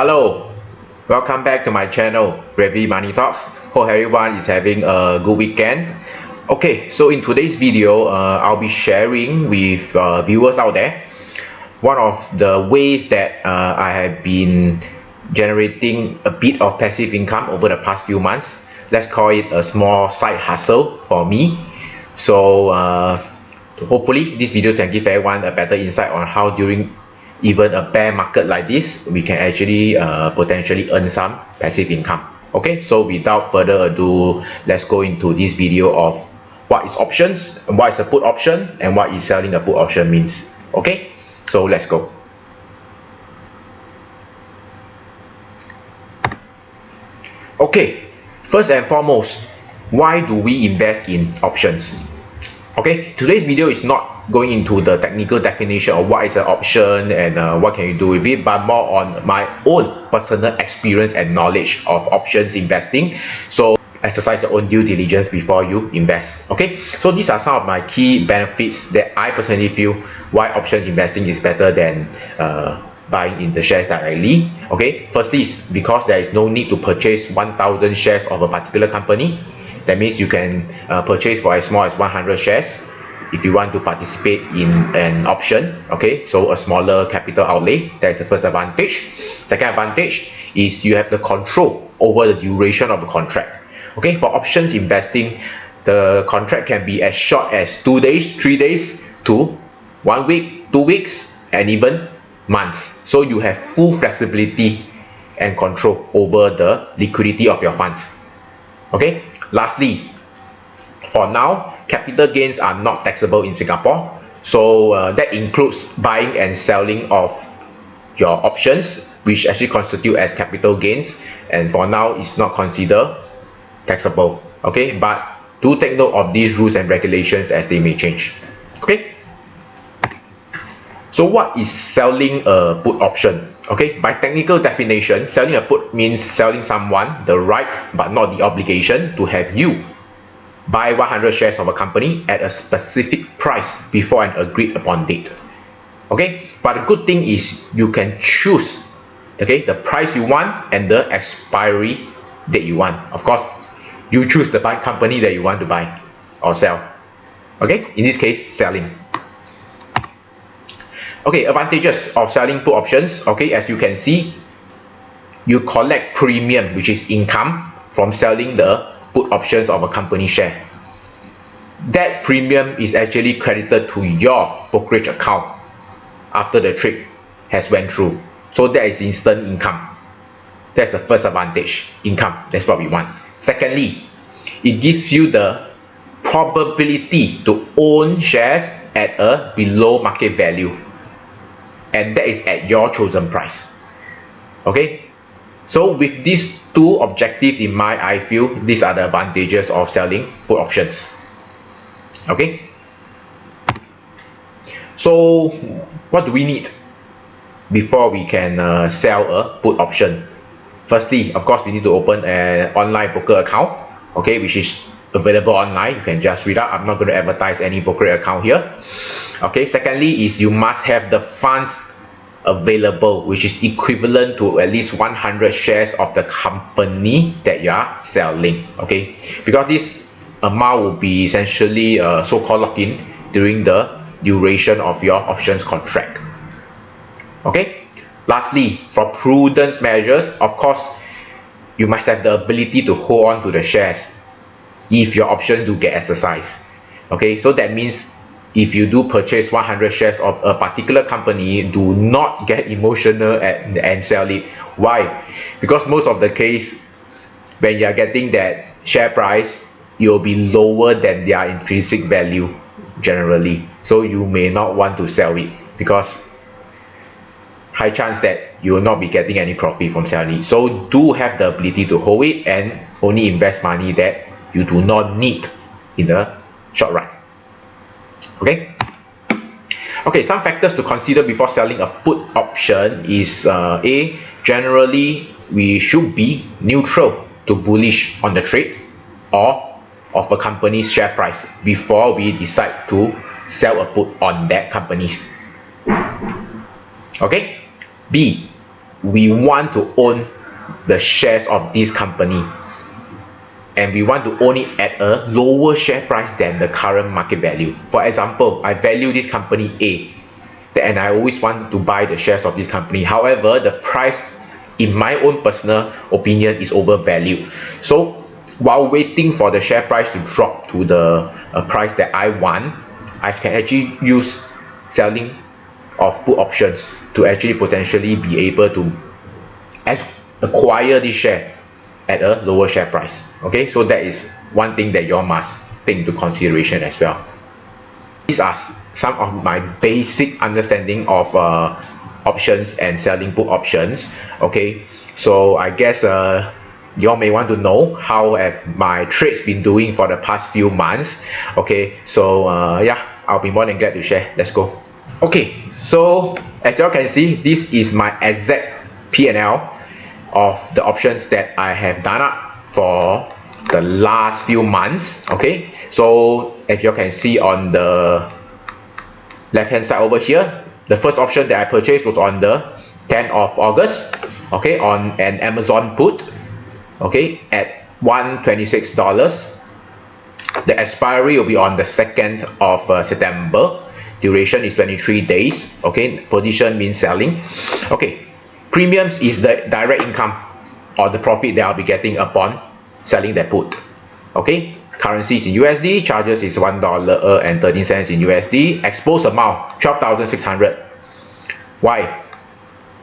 Hello, welcome back to my channel, Gravy Money Talks. Hope everyone is having a good weekend. Okay, so in today's video, I'll be sharing with viewers out there one of the ways that I have been generating a bit of passive income over the past few months. Let's call it a small side hustle for me. So hopefully this video can give everyone a better insight on how during even a bear market like this we can actually potentially earn some passive income. Okay, so without further ado, let's go into this video of what is options, what is a put option, and what is selling a put option means. Okay, so let's go. Okay, first and foremost, why do we invest in options? Okay, today's video is not going into the technical definition of what is an option and what can you do with it, but more on my own personal experience and knowledge of options investing. So exercise your own due diligence before you invest. Okay, so these are some of my key benefits that I personally feel why options investing is better than buying in the shares directly. Okay, firstly is because there is no need to purchase 1,000 shares of a particular company. That means you can purchase for as small as 100 shares if you want to participate in an option. Okay, so a smaller capital outlay. That is the first advantage. Second advantage is you have the control over the duration of the contract. Okay, for options investing, the contract can be as short as 2 days, 3 days to 1 week, 2 weeks, and even months. So you have full flexibility and control over the liquidity of your funds. Okay, lastly, for now, capital gains are not taxable in Singapore. So that includes buying and selling of your options, which actually constitute as capital gains, and for now it's not considered taxable. Okay, but do take note of these rules and regulations as they may change. Okay, so what is selling a put option? Okay, by technical definition, selling a put means selling someone the right but not the obligation to have you buy 100 shares of a company at a specific price before an agreed upon date. Okay, but the good thing is you can choose, okay, the price you want and the expiry date you want. Of course, you choose the company that you want to buy or sell. Okay, in this case, selling. Okay, advantages of selling put options. Okay, as you can see, you collect premium, which is income from selling the put options of a company share. That premium is actually credited to your brokerage account after the trade has went through. So that is instant income. That's the first advantage, income. That's what we want. Secondly, it gives you the probability to own shares at a below market value, and that is at your chosen price. Okay, so with these two objectives in mind, I feel these are the advantages of selling put options. Okay, so what do we need before we can sell a put option? Firstly, of course, we need to open an online broker account, okay, which is available online. You can just read up. I'm not going to advertise any broker account here. Okay, secondly is you must have the funds available, which is equivalent to at least 100 shares of the company that you are selling. Okay, because this amount will be essentially so-called lock-in during the duration of your options contract. Okay, lastly, for prudence measures, of course, you must have the ability to hold on to the shares if your options do get exercised. Okay, so that means if you do purchase 100 shares of a particular company, do not get emotional and sell it. Why? Because most of the case, when you are getting that share price, it will be lower than their intrinsic value generally. So you may not want to sell it because high chance that you will not be getting any profit from selling it. So do have the ability to hold it and only invest money that you do not need in the short run. Okay, some factors to consider before selling a put option is A, generally we should be neutral to bullish on the trade or of a company's share price before we decide to sell a put on that company. Okay, B, we want to own the shares of this company, and we want to own it at a lower share price than the current market value. For example, I value this company A, and I always want to buy the shares of this company. However, the price, in my own personal opinion, is overvalued. So while waiting for the share price to drop to the price that I want, I can actually use selling of put options to actually potentially be able to acquire this share at a lower share price. Okay, so that is one thing that you all must take into consideration as well. These are some of my basic understanding of options and selling put options. Okay, so I guess you all may want to know how have my trades been doing for the past few months. Okay, so yeah, I'll be more than glad to share. Let's go. Okay, so as you all can see, this is my exact P&L of the options that I have done up for the last few months. Okay, so as you can see on the left hand side over here, the first option that I purchased was on the 10th of August, okay, on an Amazon put, okay, at $126. The expiry will be on the 2nd of September. Duration is 23 days. Okay, position means selling. Okay, premiums is the direct income or the profit that I'll be getting upon selling that put. Okay, currency is in USD, charges is $1.13 in USD, exposed amount 12,600. Why?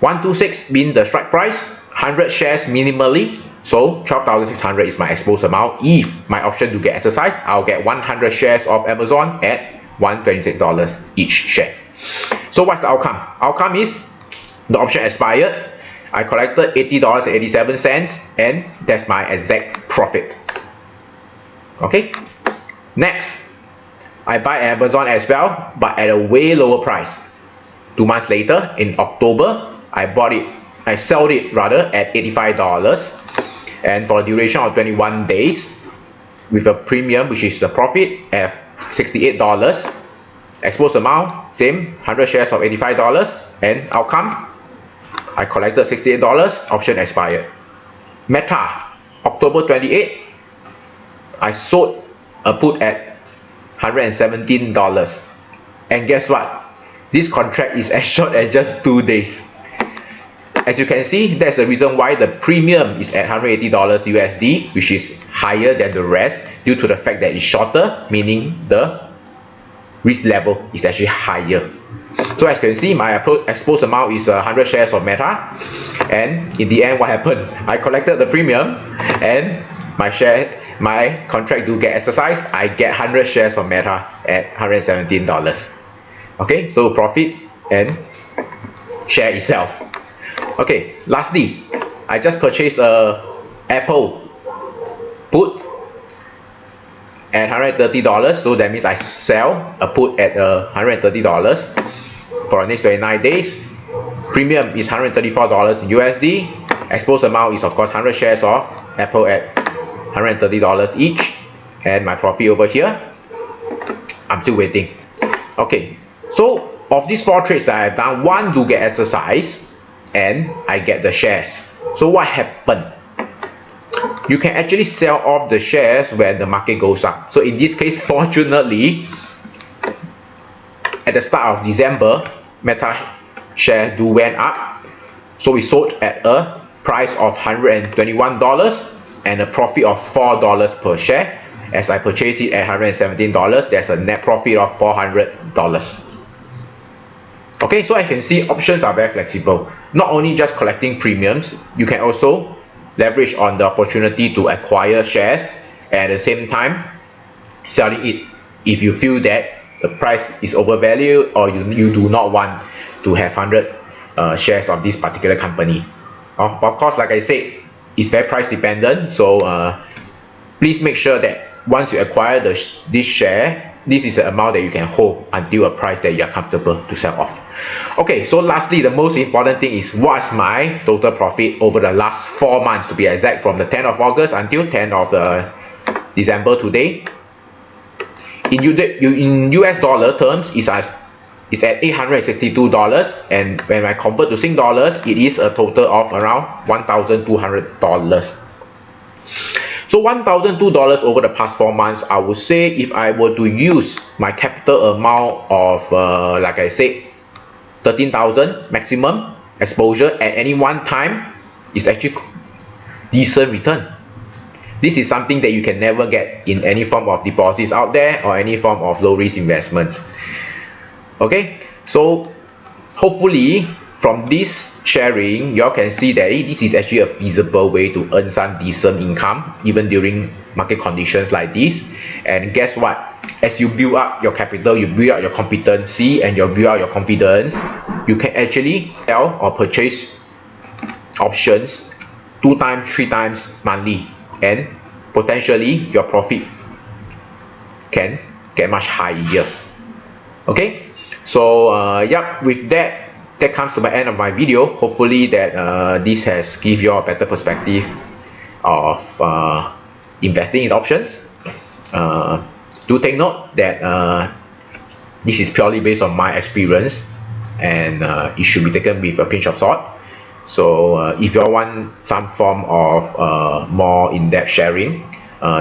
126 being the strike price, 100 shares minimally, so 12,600 is my exposed amount. If my option to get exercised, I'll get 100 shares of Amazon at $126 each share. So what's the outcome? Outcome is the option expired, I collected $80.87, and that's my exact profit. Okay, next, I buy Amazon as well, but at a way lower price. 2 months later, in October, I sold it rather at $85, and for a duration of 21 days, with a premium, which is the profit, at $68. Exposed amount, same, 100 shares of $85, and outcome, I collected $68, option expired. Meta, October 28, I sold a put at $117, and guess what? This contract is as short as just 2 days. As you can see, that's the reason why the premium is at $180 USD, which is higher than the rest due to the fact that it's shorter, meaning the risk level is actually higher. So as you can see, my exposed amount is 100 shares of Meta, and in the end, what happened? I collected the premium, and my contract do get exercised. I get 100 shares of Meta at $117. Okay, so profit and share itself. Okay, lastly, I just purchased a Apple put at $130, so that means I sell a put at $130 for the next 29 days. Premium is $134 in USD. Exposed amount is of course 100 shares of Apple at $130 each, and my profit over here, I'm still waiting. Okay, so of these 4 trades that I've done, 1 do get exercised and I get the shares. So what happened? You can actually sell off the shares when the market goes up. So in this case, fortunately, at the start of December, Meta share do went up, so we sold at a price of $121 and a profit of $4 per share. As I purchased it at $117, there's a net profit of $400. Okay, so I can see options are very flexible. Not only just collecting premiums, you can also leverage on the opportunity to acquire shares, and at the same time selling it if you feel that the price is overvalued or you do not want to have 100 shares of this particular company. Of course, like I said, it's very price dependent, so please make sure that once you acquire this share, this is the amount that you can hold until a price that you are comfortable to sell off. Okay, so lastly, the most important thing is what's my total profit over the last 4 months, to be exact, from the 10th of August until 10th of December today. In US dollar terms, it's as is at $862, and when I convert to Sing dollars, it is a total of around $1,200. So $1,002 over the past 4 months, I would say if I were to use my capital amount of like I said, 13,000 maximum exposure at any one time, is actually decent return. This is something that you can never get in any form of deposits out there or any form of low risk investments. Okay, so hopefully from this sharing, you all can see that this is actually a feasible way to earn some decent income even during market conditions like this. And guess what? As you build up your capital, you build up your competency, and you build up your confidence, you can actually sell or purchase options 2 times, 3 times monthly, and potentially your profit can get much higher. Okay, so yep, with that comes to the end of my video. Hopefully that this has give you a better perspective of investing in options. Do take note that this is purely based on my experience, and it should be taken with a pinch of salt. So if you all want some form of more in-depth sharing,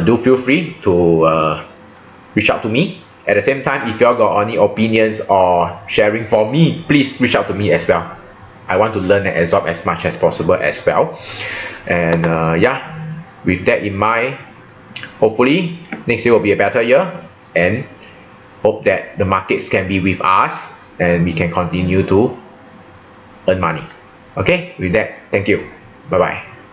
do feel free to reach out to me. At the same time, if you all got any opinions or sharing for me, please reach out to me as well. I want to learn and absorb as much as possible as well. And yeah, with that in mind, hopefully next year will be a better year, and hope that the markets can be with us and we can continue to earn money. Okay, with that, thank you. Bye bye.